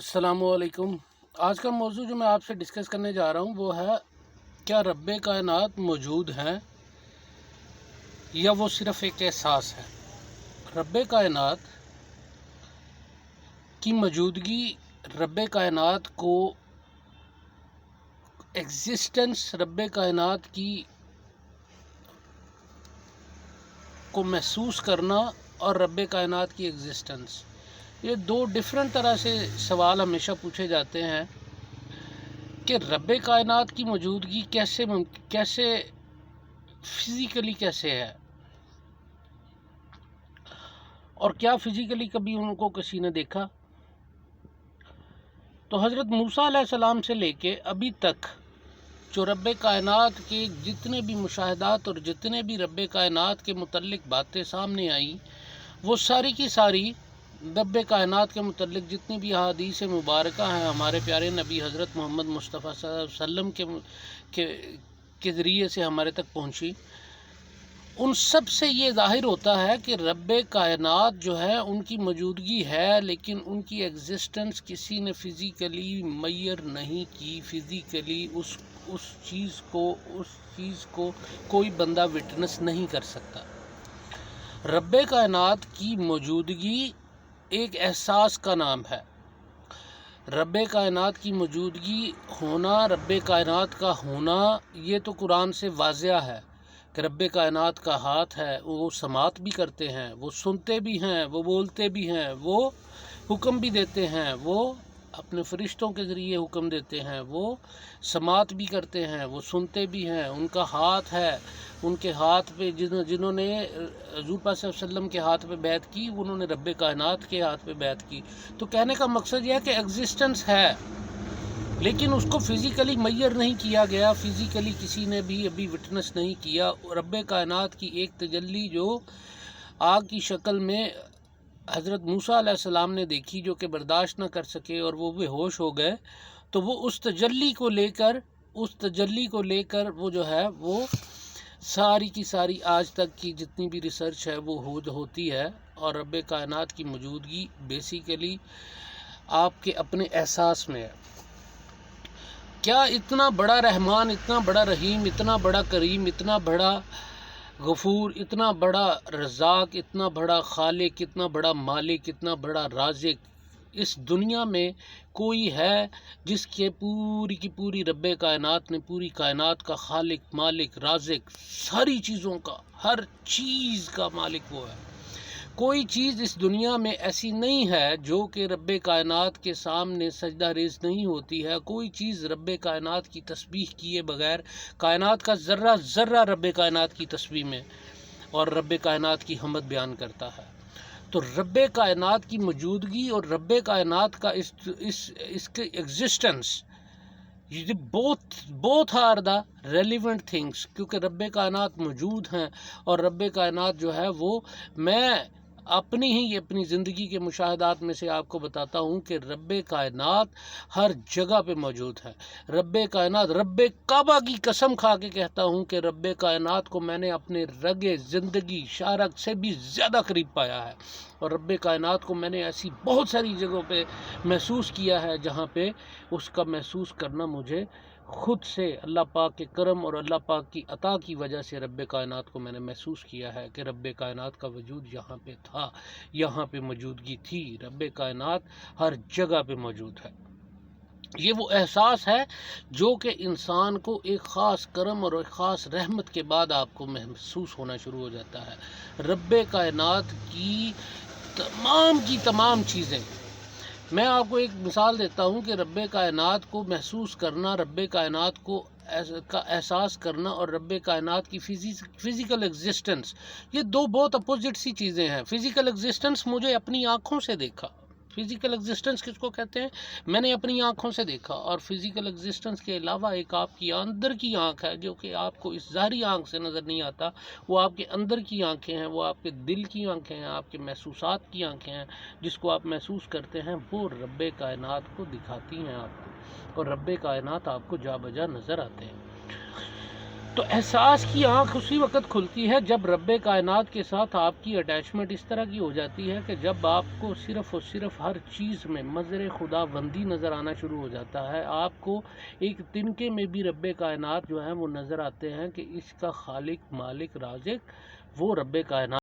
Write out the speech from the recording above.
अस्सलामु अलैकुम। आज का मौजू जो मैं आपसे डिस्कस करने जा रहा हूँ वो है, क्या रब्बे कायनात मौजूद हैं या वो सिर्फ़ एक एहसास है। रब्बे कायनात की मौजूदगी, रब्बे कायनात को एग्जिस्टेंस, रब्बे कायनात को महसूस करना और रब्बे कायनात की एग्जिस्टेंस, ये दो डिफरेंट तरह से सवाल हमेशा पूछे जाते हैं कि रब्बे कायनात की मौजूदगी कैसे फिज़िकली कैसे है, और क्या फ़िज़िकली कभी उनको किसी ने देखा। तो हज़रत मूसा अलैहिस्सलाम से लेके अभी तक जो रब्बे कायनात के जितने भी मुशाहदात और जितने भी रब्बे कायनात के मुतल्लिक बातें सामने आई, वो सारी की सारी रब्बे कायनात के मुतल्लिक जितनी भी अहादीस मुबारका हैं हमारे प्यारे नबी हज़रत मोहम्मद मुस्तफ़ा सल्लल्लाहु अलैहि वसल्लम के ज़रिए से हमारे तक पहुँची। उन सब से ये ज़ाहिर होता है कि रब्बे कायनात जो है उनकी मौजूदगी है, लेकिन उनकी एग्जिस्टेंस किसी ने फ़िज़िकली मैयर नहीं की। फ़िज़िकली उस चीज़ को कोई बंदा विटनेस नहीं कर सकता। रब्बे कायनात की मौजूदगी एक एहसास का नाम है। रब्बे कायनात की मौजूदगी होना, रब्बे कायनात का होना, ये तो कुरान से वाज़िया है कि रब्बे कायनात का हाथ है, वो समात भी करते हैं, वो सुनते भी हैं, वो बोलते भी हैं, वो हुक्म भी देते हैं, वो अपने फरिश्तों के ज़रिए हुक्म देते हैं, वो समात भी करते हैं, वो सुनते भी हैं। उनका हाथ है, उनके हाथ पे जिन्होंने हज़ूर पाक सल्लल्लाहु अलैहि वसल्लम के हाथ पे बैत की, उन्होंने रब्बे कायनात के हाथ पे बैत की। तो कहने का मकसद यह है कि एग्जिस्टेंस है, लेकिन उसको फ़िज़िकली मैयर नहीं किया गया, फ़िज़िकली किसी ने भी अभी विटनेस नहीं किया। रब्बे कायनात की एक तजल्ली जो आग की शक्ल में हज़रत मूसा अलैहिस्सलाम ने देखी, जो कि बर्दाश्त न कर सके और वो बेहोश हो गए, तो वो उस तजल्ली को लेकर वो जो है वो सारी की सारी आज तक की जितनी भी रिसर्च है वो होती है। और रब्बे कायनात की मौजूदगी बेसिकली आपके अपने एहसास में है। क्या इतना बड़ा रहमान, इतना बड़ा रहीम, इतना बड़ा करीम, इतना बड़ा गफूर, इतना बड़ा रज़ाक, इतना बड़ा खालिक, इतना बड़ा मालिक, इतना बड़ा राज़िक इस दुनिया में कोई है जिसके पूरी की पूरी रब्बे कायनात ने, पूरी कायनात का खालिक, मालिक, राज़िक, सारी चीज़ों का, हर चीज़ का मालिक वो है। कोई चीज़ इस दुनिया में ऐसी नहीं है जो कि रब्बे कायनात के सामने सजदा रेज़ नहीं होती है। कोई चीज़ रब्बे कायनात की तस्बीह किए बगैर, कायनात का ज़र्रा ज़र्रा रब्बे कायनात की तस्बीह में और रब्बे कायनात की हम्द बयान करता है। तो रब्बे कायनात की मौजूदगी और रब्बे कायनात का इसके एग्जिस्टेंस, ये both are the relevant things, क्योंकि रब्बे कायनात मौजूद हैं। और रब्बे कायनात जो है वो, मैं अपनी ज़िंदगी के मुशाहदात में से आपको बताता हूँ कि रब्बे कायनात हर जगह पे मौजूद है। रब्बे कायनात, रब्बे काबा की कसम खा के कहता हूँ कि रब्बे कायनात को मैंने अपने रगे ज़िंदगी शारक से भी ज़्यादा करीब पाया है। और रब्बे कायनात को मैंने ऐसी बहुत सारी जगहों पे महसूस किया है जहाँ पे उसका महसूस करना मुझे ख़ुद से अल्लाह पाक के करम और अल्लाह पाक की अता की वजह से रब्बे कायनात को मैंने महसूस किया है कि रब्बे कायनात का वजूद यहाँ पे था, यहाँ पे मौजूदगी थी। रब्बे कायनात हर जगह पे मौजूद है। ये वो एहसास है जो कि इंसान को एक ख़ास करम और एक ख़ास रहमत के बाद आपको महसूस होना शुरू हो जाता है। रब्बे कायनात की तमाम चीज़ें, मैं आपको एक मिसाल देता हूँ कि रब्बे कायनात को महसूस करना, रब्बे कायनात का एहसास करना और रब्बे कायनात की फ़िज़िकल एग्जिस्टेंस, ये दो बहुत अपोजिट सी चीज़ें हैं। फ़िज़िकल एग्जिस्टेंस मुझे अपनी आँखों से देखा, फ़िज़िकल एग्जिस्टेंस किसको कहते हैं, मैंने अपनी आँखों से देखा। और फ़िज़िकल एग्जिस्टेंस के अलावा एक आपकी अंदर की आँख है जो कि आपको इस ज़ाहिरी आँख से नज़र नहीं आता, वो आपके अंदर की आँखें हैं, वो आपके दिल की आँखें हैं, आपके महसूसात की आँखें हैं, जिसको आप महसूस करते हैं, वो रब्बे कायनात को दिखाती हैं आपको, और रब्बे कायनात आपको जा बजा नज़र आते हैं। تو احساس کی آنکھ اسی وقت کھلتی ہے جب رب کائنات کے ساتھ آپ کی اٹیچمنٹ اس طرح کی ہو جاتی ہے کہ جب آپ کو صرف اور صرف ہر چیز میں مظہر خدا بندی نظر آنا شروع ہو جاتا ہے. آپ کو ایک تنکے میں بھی رب کائنات جو ہیں وہ نظر آتے ہیں کہ اس کا خالق مالک رازق وہ رب کائنات